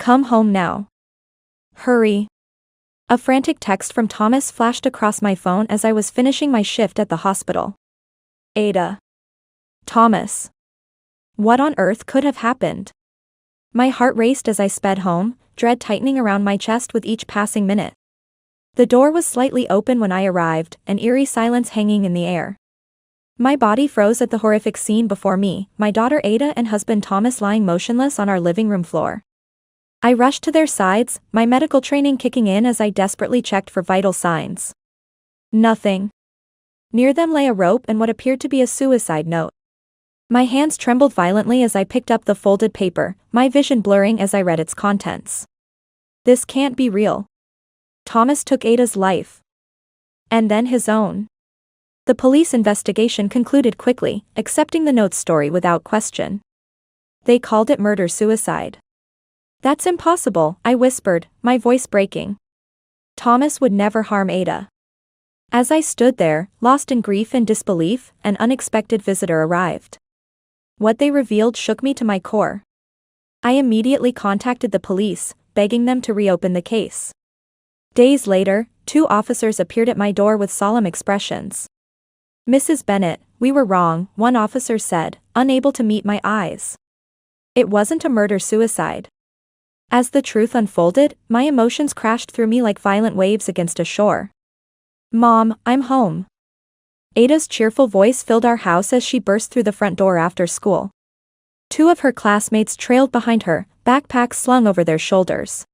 Come home now. Hurry. A frantic text from Thomas flashed across my phone as I was finishing my shift at the hospital. Aita. Thomas. What on earth could have happened? My heart raced as I sped home, dread tightening around my chest with each passing minute. The door was slightly open when I arrived, an eerie silence hanging in the air. My body froze at the horrific scene before me, my daughter Aita and husband Thomas lying motionless on our living room floor. I rushed to their sides, my medical training kicking in as I desperately checked for vital signs. Nothing. Near them lay a rope and what appeared to be a suicide note. My hands trembled violently as I picked up the folded paper, my vision blurring as I read its contents. This can't be real. Thomas took Aita's life. And then his own. The police investigation concluded quickly, accepting the note's story without question. They called it murder-suicide. That's impossible, I whispered, my voice breaking. Thomas would never harm Aita. As I stood there, lost in grief and disbelief, an unexpected visitor arrived. What they revealed shook me to my core. I immediately contacted the police, begging them to reopen the case. Days later, 2 officers appeared at my door with solemn expressions. Mrs. Bennett, we were wrong, one officer said, unable to meet my eyes. It wasn't a murder-suicide. As the truth unfolded, my emotions crashed through me like violent waves against a shore. Mom, I'm home. Aita's cheerful voice filled our house as she burst through the front door after school. 2 of her classmates trailed behind her, backpacks slung over their shoulders.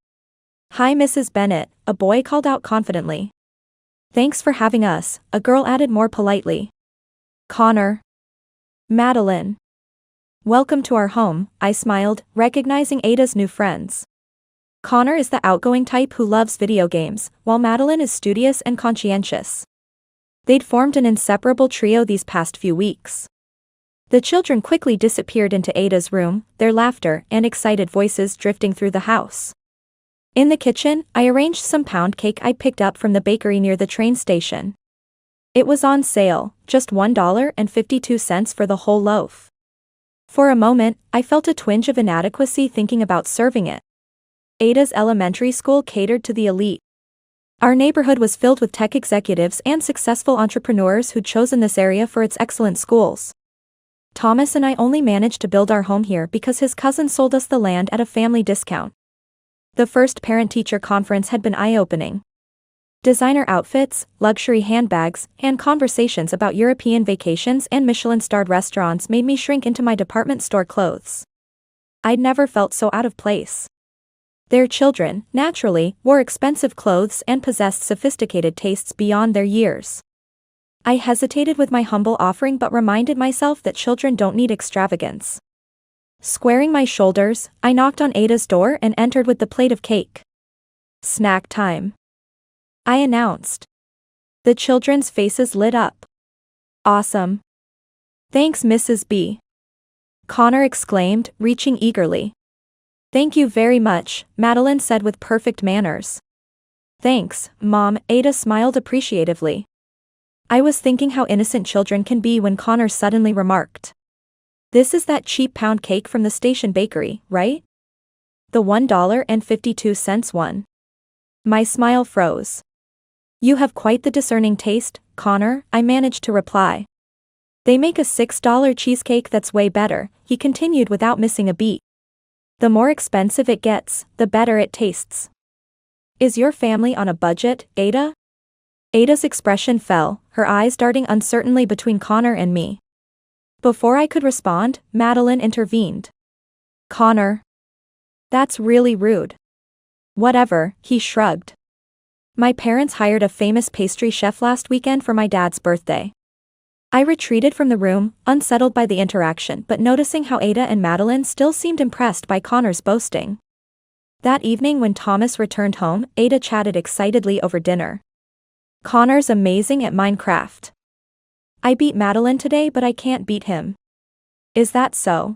Hi Mrs. Bennett, a boy called out confidently. Thanks for having us, a girl added more politely. Connor. Madeline. Welcome to our home, I smiled, recognizing Aita's new friends. Connor is the outgoing type who loves video games, while Madeline is studious and conscientious. They'd formed an inseparable trio these past few weeks. The children quickly disappeared into Aita's room, their laughter and excited voices drifting through the house. In the kitchen, I arranged some pound cake I picked up from the bakery near the train station. It was on sale, just $1.52 for the whole loaf. For a moment, I felt a twinge of inadequacy thinking about serving it. Aita's elementary school catered to the elite. Our neighborhood was filled with tech executives and successful entrepreneurs who'd chosen this area for its excellent schools. Thomas and I only managed to build our home here because his cousin sold us the land at a family discount. The first parent-teacher conference had been eye-opening. Designer outfits, luxury handbags, and conversations about European vacations and Michelin-starred restaurants made me shrink into my department store clothes. I'd never felt so out of place. Their children, naturally, wore expensive clothes and possessed sophisticated tastes beyond their years. I hesitated with my humble offering but reminded myself that children don't need extravagance. Squaring my shoulders, I knocked on Aita's door and entered with the plate of cake. Snack time, I announced. The children's faces lit up. Awesome. Thanks Mrs. B. Connor exclaimed, reaching eagerly. Thank you very much, Madeline said with perfect manners. Thanks, Mom, Aita smiled appreciatively. I was thinking how innocent children can be when Connor suddenly remarked. This is that cheap pound cake from the station bakery, right? The $1.52 one. My smile froze. You have quite the discerning taste, Connor, I managed to reply. They make a $6 cheesecake that's way better, he continued without missing a beat. The more expensive it gets, the better it tastes. Is your family on a budget, Aita? Aita's expression fell, her eyes darting uncertainly between Connor and me. Before I could respond, Madeline intervened. Connor. That's really rude. Whatever, he shrugged. My parents hired a famous pastry chef last weekend for my dad's birthday. I retreated from the room, unsettled by the interaction but noticing how Aita and Madeline still seemed impressed by Connor's boasting. That evening when Thomas returned home, Aita chatted excitedly over dinner. Connor's amazing at Minecraft. I beat Madeline today but I can't beat him. Is that so?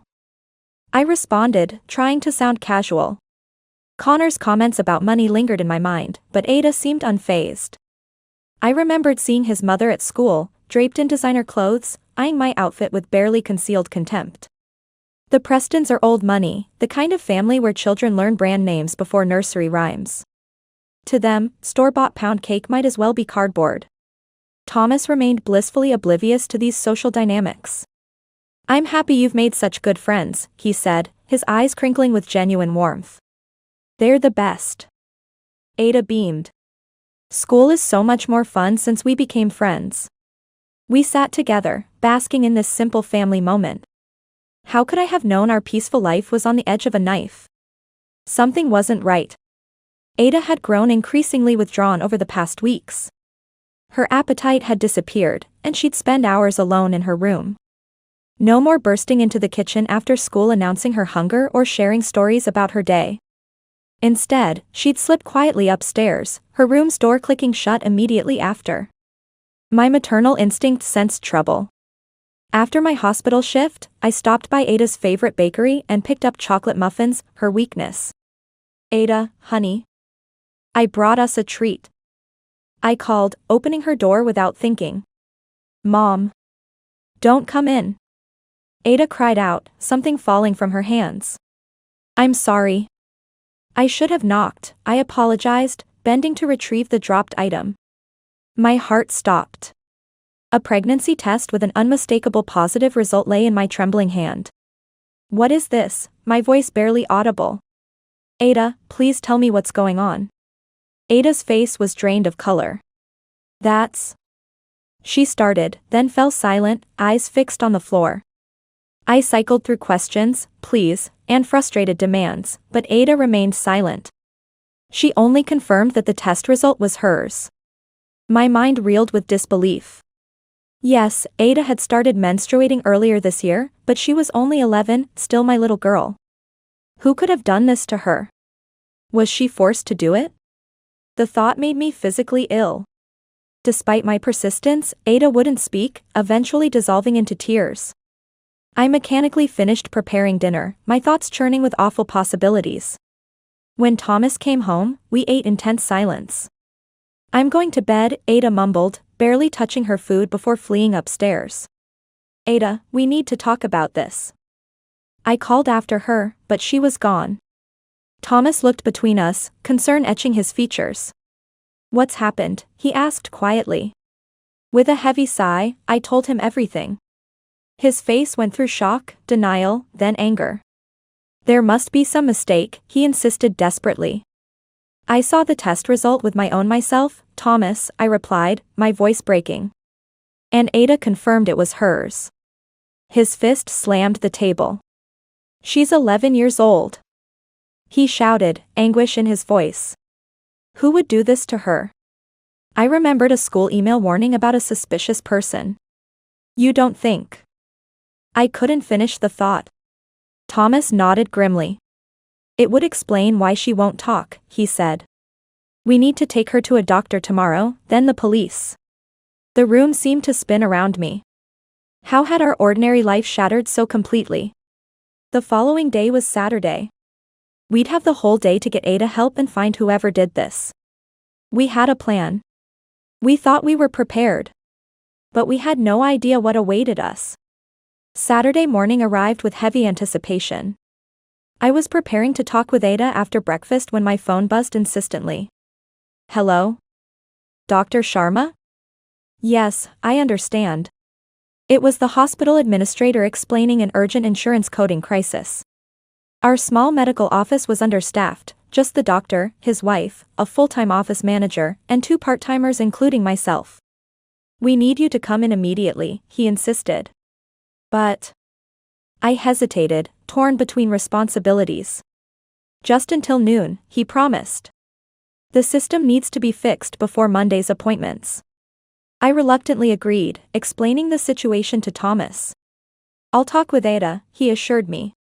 I responded, trying to sound casual. Connor's comments about money lingered in my mind, but Aita seemed unfazed. I remembered seeing his mother at school, draped in designer clothes, eyeing my outfit with barely concealed contempt. The Prestons are old money, the kind of family where children learn brand names before nursery rhymes. To them, store-bought pound cake might as well be cardboard. Thomas remained blissfully oblivious to these social dynamics. "I'm happy you've made such good friends," he said, his eyes crinkling with genuine warmth. "They're the best." Ada beamed. "School is so much more fun since we became friends." We sat together, basking in this simple family moment. How could I have known our peaceful life was on the edge of a knife? Something wasn't right. Ada had grown increasingly withdrawn over the past weeks. Her appetite had disappeared, and she'd spend hours alone in her room. No more bursting into the kitchen after school announcing her hunger or sharing stories about her day. Instead, she'd slip quietly upstairs, her room's door clicking shut immediately after. My maternal instinct sensed trouble. After my hospital shift, I stopped by Ada's favorite bakery and picked up chocolate muffins, her weakness. "Ada, honey. I brought us a treat." I called, opening her door without thinking. "Mom. Don't come in." Ada cried out, something falling from her hands. "I'm sorry. I should have knocked," I apologized, bending to retrieve the dropped item. My heart stopped. A pregnancy test with an unmistakable positive result lay in my trembling hand. "What is this?" My voice barely audible. "Ada, please tell me what's going on." Ada's face was drained of color. "That's..." She started, then fell silent, eyes fixed on the floor. I cycled through questions, pleas, and frustrated demands, but Ada remained silent. She only confirmed that the test result was hers. My mind reeled with disbelief. Yes, Ada had started menstruating earlier this year, but she was only 11, still my little girl. Who could have done this to her? Was she forced to do it? The thought made me physically ill. Despite my persistence, Ada wouldn't speak, eventually dissolving into tears. I mechanically finished preparing dinner, my thoughts churning with awful possibilities. When Thomas came home, we ate in tense silence. "I'm going to bed," Ada mumbled, barely touching her food before fleeing upstairs. "Ada, we need to talk about this." I called after her, but she was gone. Thomas looked between us, concern etching his features. "What's happened?" he asked quietly. With a heavy sigh, I told him everything. His face went through shock, denial, then anger. "There must be some mistake," he insisted desperately. "I saw the test result with my own myself, Thomas," I replied, my voice breaking. And Ada confirmed it was hers. His fist slammed the table. "She's 11 years old." He shouted, anguish in his voice. "Who would do this to her?" I remembered a school email warning about a suspicious person. "You don't think?" I couldn't finish the thought. Thomas nodded grimly. "It would explain why she won't talk," he said. "We need to take her to a doctor tomorrow, then the police." The room seemed to spin around me. How had our ordinary life shattered so completely? The following day was Saturday. We'd have the whole day to get Ada help and find whoever did this. We had a plan. We thought we were prepared. But we had no idea what awaited us. Saturday morning arrived with heavy anticipation. I was preparing to talk with Ada after breakfast when my phone buzzed insistently. "Hello? Dr. Sharma?" "Yes, I understand." It was the hospital administrator explaining an urgent insurance coding crisis. Our small medical office was understaffed, just the doctor, his wife, a full-time office manager, and 2 part-timers including myself. "We need you to come in immediately," he insisted. "But..." I hesitated, torn between responsibilities. "Just until noon," he promised. "The system needs to be fixed before Monday's appointments." I reluctantly agreed, explaining the situation to Thomas. "I'll talk with Ada," he assured me.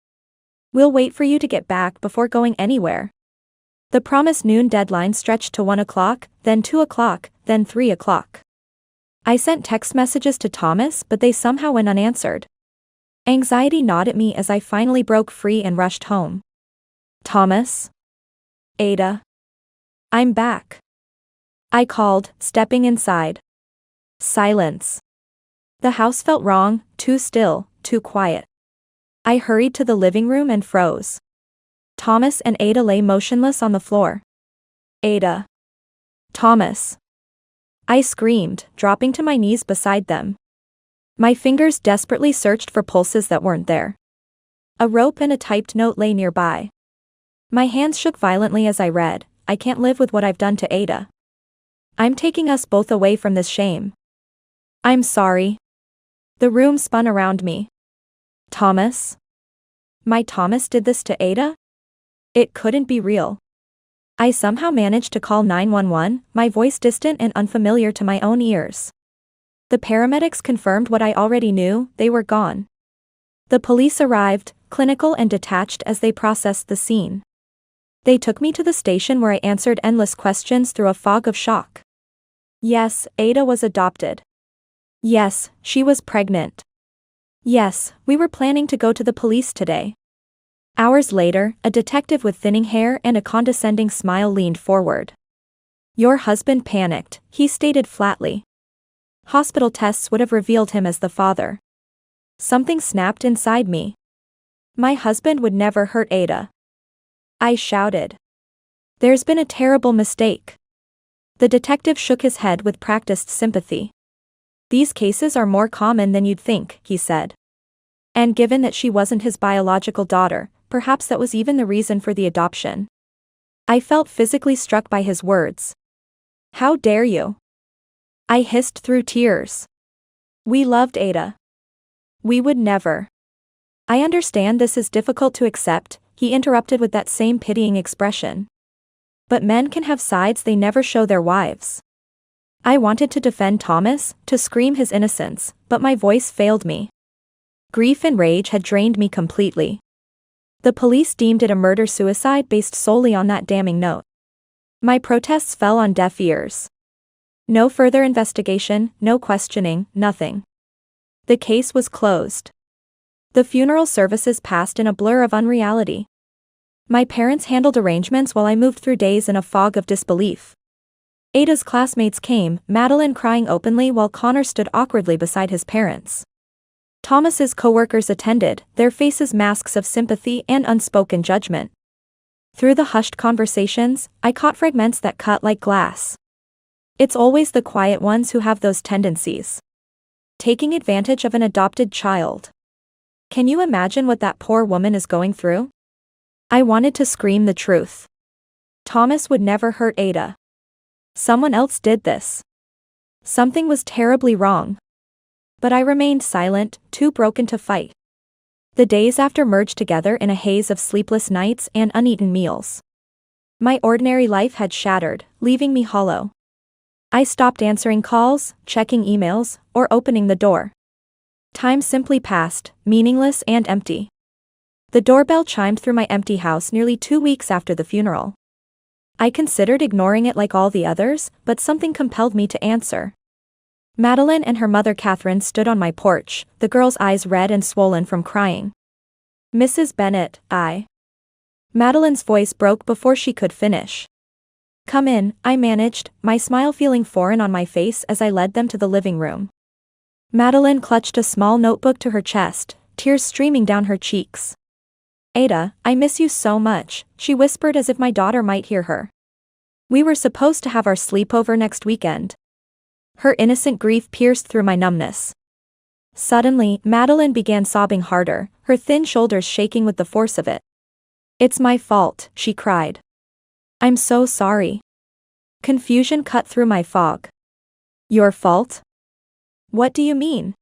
"We'll wait for you to get back before going anywhere." The promised noon deadline stretched to 1 o'clock, then 2 o'clock, then 3 o'clock. I sent text messages to Thomas but they somehow went unanswered. Anxiety gnawed at me as I finally broke free and rushed home. "Thomas? Ada? I'm back." I called, stepping inside. Silence. The house felt wrong, too still, too quiet. I hurried to the living room and froze. Thomas and Ada lay motionless on the floor. Ada. Thomas. I screamed, dropping to my knees beside them. My fingers desperately searched for pulses that weren't there. A rope and a typed note lay nearby. My hands shook violently as I read, "I can't live with what I've done to Ada. I'm taking us both away from this shame. I'm sorry." The room spun around me. Thomas? My Thomas did this to Ada? It couldn't be real. I somehow managed to call 911, my voice distant and unfamiliar to my own ears. The paramedics confirmed what I already knew, they were gone. The police arrived, clinical and detached as they processed the scene. They took me to the station where I answered endless questions through a fog of shock. Yes, Ada was adopted. Yes, she was pregnant. Yes, we were planning to go to the police today. Hours later, a detective with thinning hair and a condescending smile leaned forward. Your husband panicked, he stated flatly. Hospital tests would have revealed him as the father. Something snapped inside me. My husband would never hurt Ada. I shouted. There's been a terrible mistake. The detective shook his head with practiced sympathy. These cases are more common than you'd think, he said. And given that she wasn't his biological daughter, perhaps that was even the reason for the adoption. I felt physically struck by his words. How dare you? I hissed through tears. We loved Ada. We would never. I understand this is difficult to accept, he interrupted with that same pitying expression. But men can have sides they never show their wives. I wanted to defend Thomas, to scream his innocence, but my voice failed me. Grief and rage had drained me completely. The police deemed it a murder-suicide based solely on that damning note. My protests fell on deaf ears. No further investigation, no questioning, nothing. The case was closed. The funeral services passed in a blur of unreality. My parents handled arrangements while I moved through days in a fog of disbelief. Ada's classmates came, Madeline crying openly while Connor stood awkwardly beside his parents. Thomas's co-workers attended, their faces masks of sympathy and unspoken judgment. Through the hushed conversations, I caught fragments that cut like glass. It's always the quiet ones who have those tendencies. Taking advantage of an adopted child. Can you imagine what that poor woman is going through? I wanted to scream the truth. Thomas would never hurt Ada. Someone else did this. Something was terribly wrong. But I remained silent, too broken to fight. The days after merged together in a haze of sleepless nights and uneaten meals. My ordinary life had shattered, leaving me hollow. I stopped answering calls, checking emails, or opening the door. Time simply passed, meaningless and empty. The doorbell chimed through my empty house nearly 2 weeks after the funeral. I considered ignoring it like all the others, but something compelled me to answer. Madeline and her mother Catherine stood on my porch, the girl's eyes red and swollen from crying. Mrs. Bennett, Madeline's voice broke before she could finish. Come in, I managed, my smile feeling foreign on my face as I led them to the living room. Madeline clutched a small notebook to her chest, tears streaming down her cheeks. Ada, I miss you so much, she whispered as if my daughter might hear her. We were supposed to have our sleepover next weekend. Her innocent grief pierced through my numbness. Suddenly, Madeline began sobbing harder, her thin shoulders shaking with the force of it. It's my fault, she cried. I'm so sorry. Confusion cut through my fog. Your fault? What do you mean?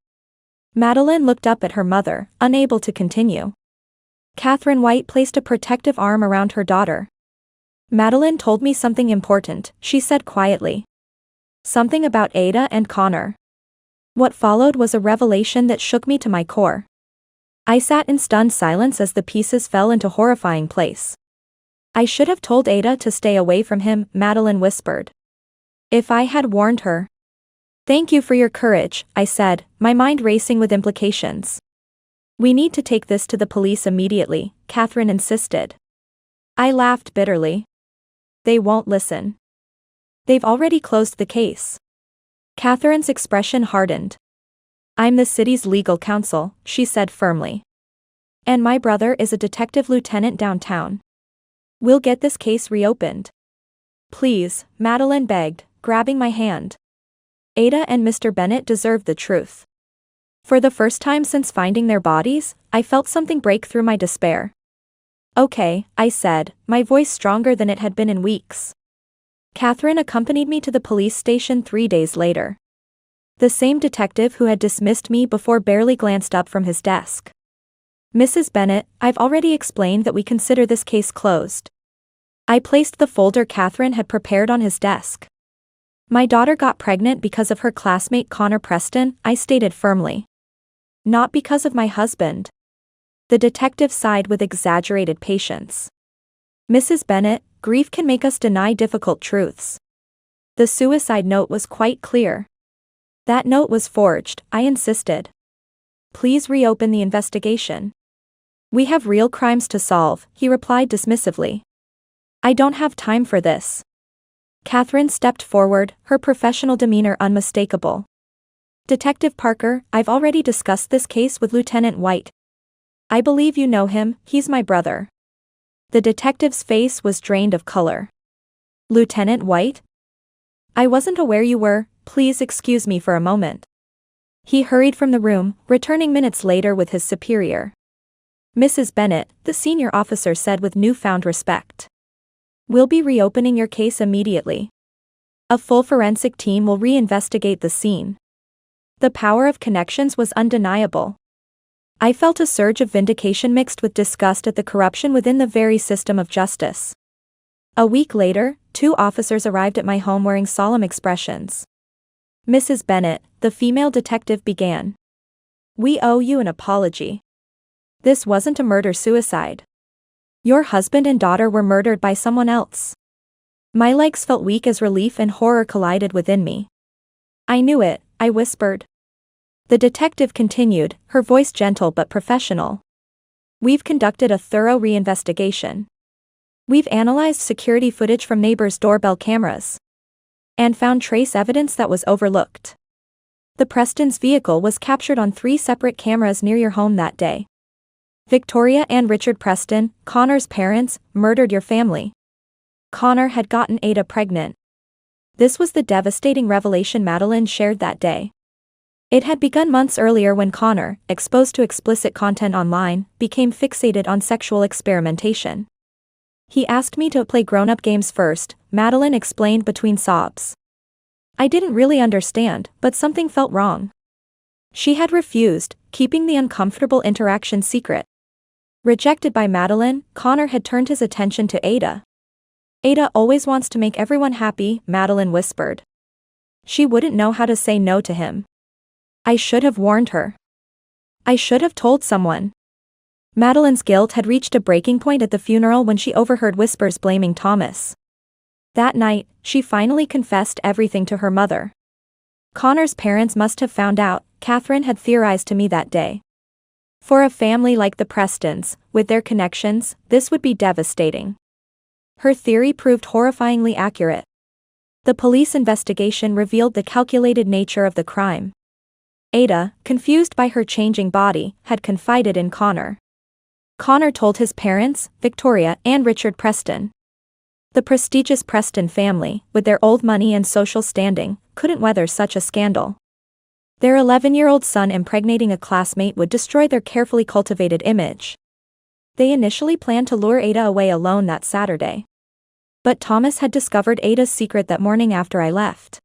Madeline looked up at her mother, unable to continue. Catherine White placed a protective arm around her daughter. Madeline told me something important, she said quietly. Something about Ada and Connor. What followed was a revelation that shook me to my core. I sat in stunned silence as the pieces fell into horrifying place. I should have told Ada to stay away from him, Madeline whispered. If I had warned her. Thank you for your courage, I said, my mind racing with implications. We need to take this to the police immediately, Catherine insisted. I laughed bitterly. They won't listen. They've already closed the case. Catherine's expression hardened. I'm the city's legal counsel, she said firmly. And my brother is a detective lieutenant downtown. We'll get this case reopened. Please, Madeline begged, grabbing my hand. Ada and Mr. Bennett deserve the truth. For the first time since finding their bodies, I felt something break through my despair. Okay, I said, my voice stronger than it had been in weeks. Catherine accompanied me to the police station 3 days later. The same detective who had dismissed me before barely glanced up from his desk. Mrs. Bennett, I've already explained that we consider this case closed. I placed the folder Catherine had prepared on his desk. My daughter got pregnant because of her classmate Connor Preston, I stated firmly. Not because of my husband. The detective sighed with exaggerated patience. Mrs. Bennett, grief can make us deny difficult truths. The suicide note was quite clear. That note was forged, I insisted. Please reopen the investigation. We have real crimes to solve, he replied dismissively. I don't have time for this. Catherine stepped forward, her professional demeanor unmistakable. Detective Parker, I've already discussed this case with Lieutenant White. I believe you know him, he's my brother. The detective's face was drained of color. Lieutenant White? I wasn't aware you were, please excuse me for a moment. He hurried from the room, returning minutes later with his superior. Mrs. Bennett, the senior officer said with newfound respect. We'll be reopening your case immediately. A full forensic team will reinvestigate the scene. The power of connections was undeniable. I felt a surge of vindication mixed with disgust at the corruption within the very system of justice. A week later, 2 officers arrived at my home wearing solemn expressions. Mrs. Bennett, the female detective began. We owe you an apology. This wasn't a murder-suicide. Your husband and daughter were murdered by someone else. My legs felt weak as relief and horror collided within me. I knew it, I whispered. The detective continued, her voice gentle but professional. We've conducted a thorough reinvestigation. We've analyzed security footage from neighbors' doorbell cameras. And found trace evidence that was overlooked. The Prestons' vehicle was captured on 3 separate cameras near your home that day. Victoria and Richard Preston, Connor's parents, murdered your family. Connor had gotten Ada pregnant. This was the devastating revelation Madeline shared that day. It had begun months earlier when Connor, exposed to explicit content online, became fixated on sexual experimentation. He asked me to play grown-up games first, Madeline explained between sobs. I didn't really understand, but something felt wrong. She had refused, keeping the uncomfortable interaction secret. Rejected by Madeline, Connor had turned his attention to Ada. Ada always wants to make everyone happy, Madeline whispered. She wouldn't know how to say no to him. I should have warned her. I should have told someone. Madeline's guilt had reached a breaking point at the funeral when she overheard whispers blaming Thomas. That night, she finally confessed everything to her mother. Connor's parents must have found out, Catherine had theorized to me that day. For a family like the Prestons, with their connections, this would be devastating. Her theory proved horrifyingly accurate. The police investigation revealed the calculated nature of the crime. Ada, confused by her changing body, had confided in Connor. Connor told his parents, Victoria and Richard Preston. The prestigious Preston family, with their old money and social standing, couldn't weather such a scandal. Their 11-year-old son impregnating a classmate would destroy their carefully cultivated image. They initially planned to lure Ada away alone that Saturday. But Thomas had discovered Ada's secret that morning after I left.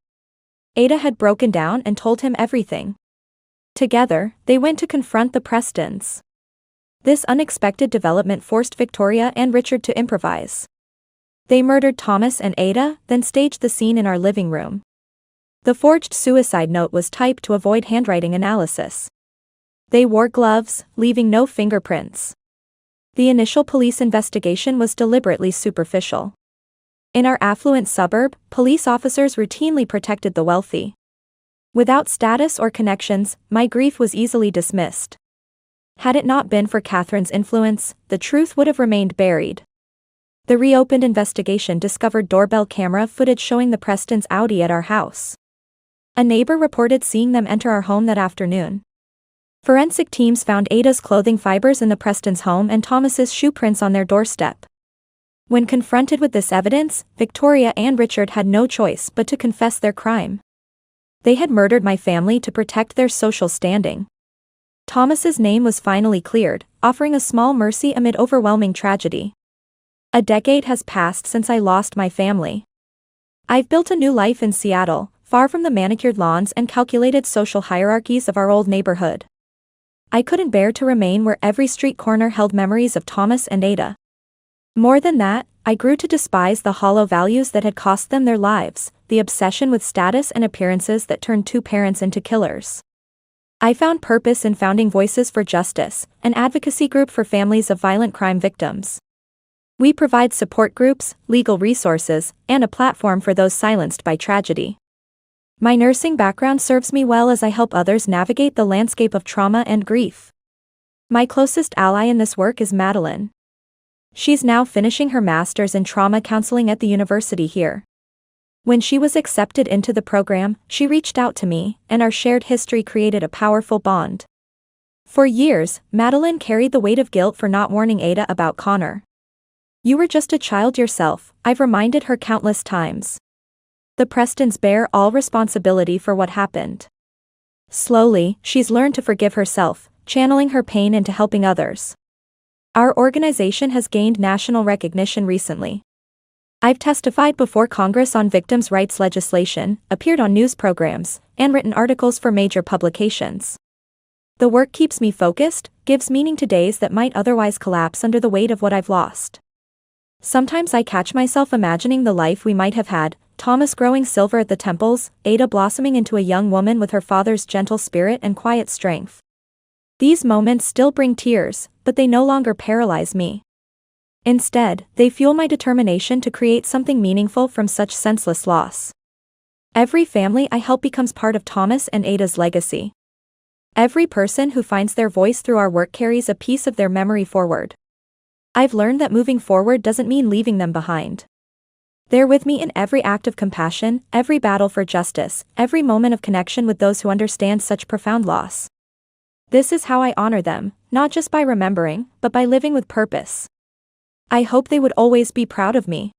Ada had broken down and told him everything. Together, they went to confront the Prestons. This unexpected development forced Victoria and Richard to improvise. They murdered Thomas and Ada, then staged the scene in our living room. The forged suicide note was typed to avoid handwriting analysis. They wore gloves, leaving no fingerprints. The initial police investigation was deliberately superficial. In our affluent suburb, police officers routinely protected the wealthy. Without status or connections, my grief was easily dismissed. Had it not been for Catherine's influence, the truth would have remained buried. The reopened investigation discovered doorbell camera footage showing the Prestons' Audi at our house. A neighbor reported seeing them enter our home that afternoon. Forensic teams found Ada's clothing fibers in the Prestons' home and Thomas's shoe prints on their doorstep. When confronted with this evidence, Victoria and Richard had no choice but to confess their crime. They had murdered my family to protect their social standing. Thomas's name was finally cleared, offering a small mercy amid overwhelming tragedy. A decade has passed since I lost my family. I've built a new life in Seattle, far from the manicured lawns and calculated social hierarchies of our old neighborhood. I couldn't bear to remain where every street corner held memories of Thomas and Ada. More than that, I grew to despise the hollow values that had cost them their lives, the obsession with status and appearances that turned two parents into killers. I found purpose in founding Voices for Justice, an advocacy group for families of violent crime victims. We provide support groups, legal resources, and a platform for those silenced by tragedy. My nursing background serves me well as I help others navigate the landscape of trauma and grief. My closest ally in this work is Madeline. She's now finishing her master's in trauma counseling at the university here. When she was accepted into the program, she reached out to me, and our shared history created a powerful bond. For years, Madeline carried the weight of guilt for not warning Ada about Connor. "You were just a child yourself," I've reminded her countless times. The Prestons bear all responsibility for what happened. Slowly, she's learned to forgive herself, channeling her pain into helping others. Our organization has gained national recognition recently. I've testified before Congress on victims' rights legislation, appeared on news programs, and written articles for major publications. The work keeps me focused, gives meaning to days that might otherwise collapse under the weight of what I've lost. Sometimes I catch myself imagining the life we might have had, Thomas growing silver at the temples, Ada blossoming into a young woman with her father's gentle spirit and quiet strength. These moments still bring tears, but they no longer paralyze me. Instead, they fuel my determination to create something meaningful from such senseless loss. Every family I help becomes part of Thomas and Ada's legacy. Every person who finds their voice through our work carries a piece of their memory forward. I've learned that moving forward doesn't mean leaving them behind. They're with me in every act of compassion, every battle for justice, every moment of connection with those who understand such profound loss. This is how I honor them, not just by remembering, but by living with purpose. I hope they would always be proud of me.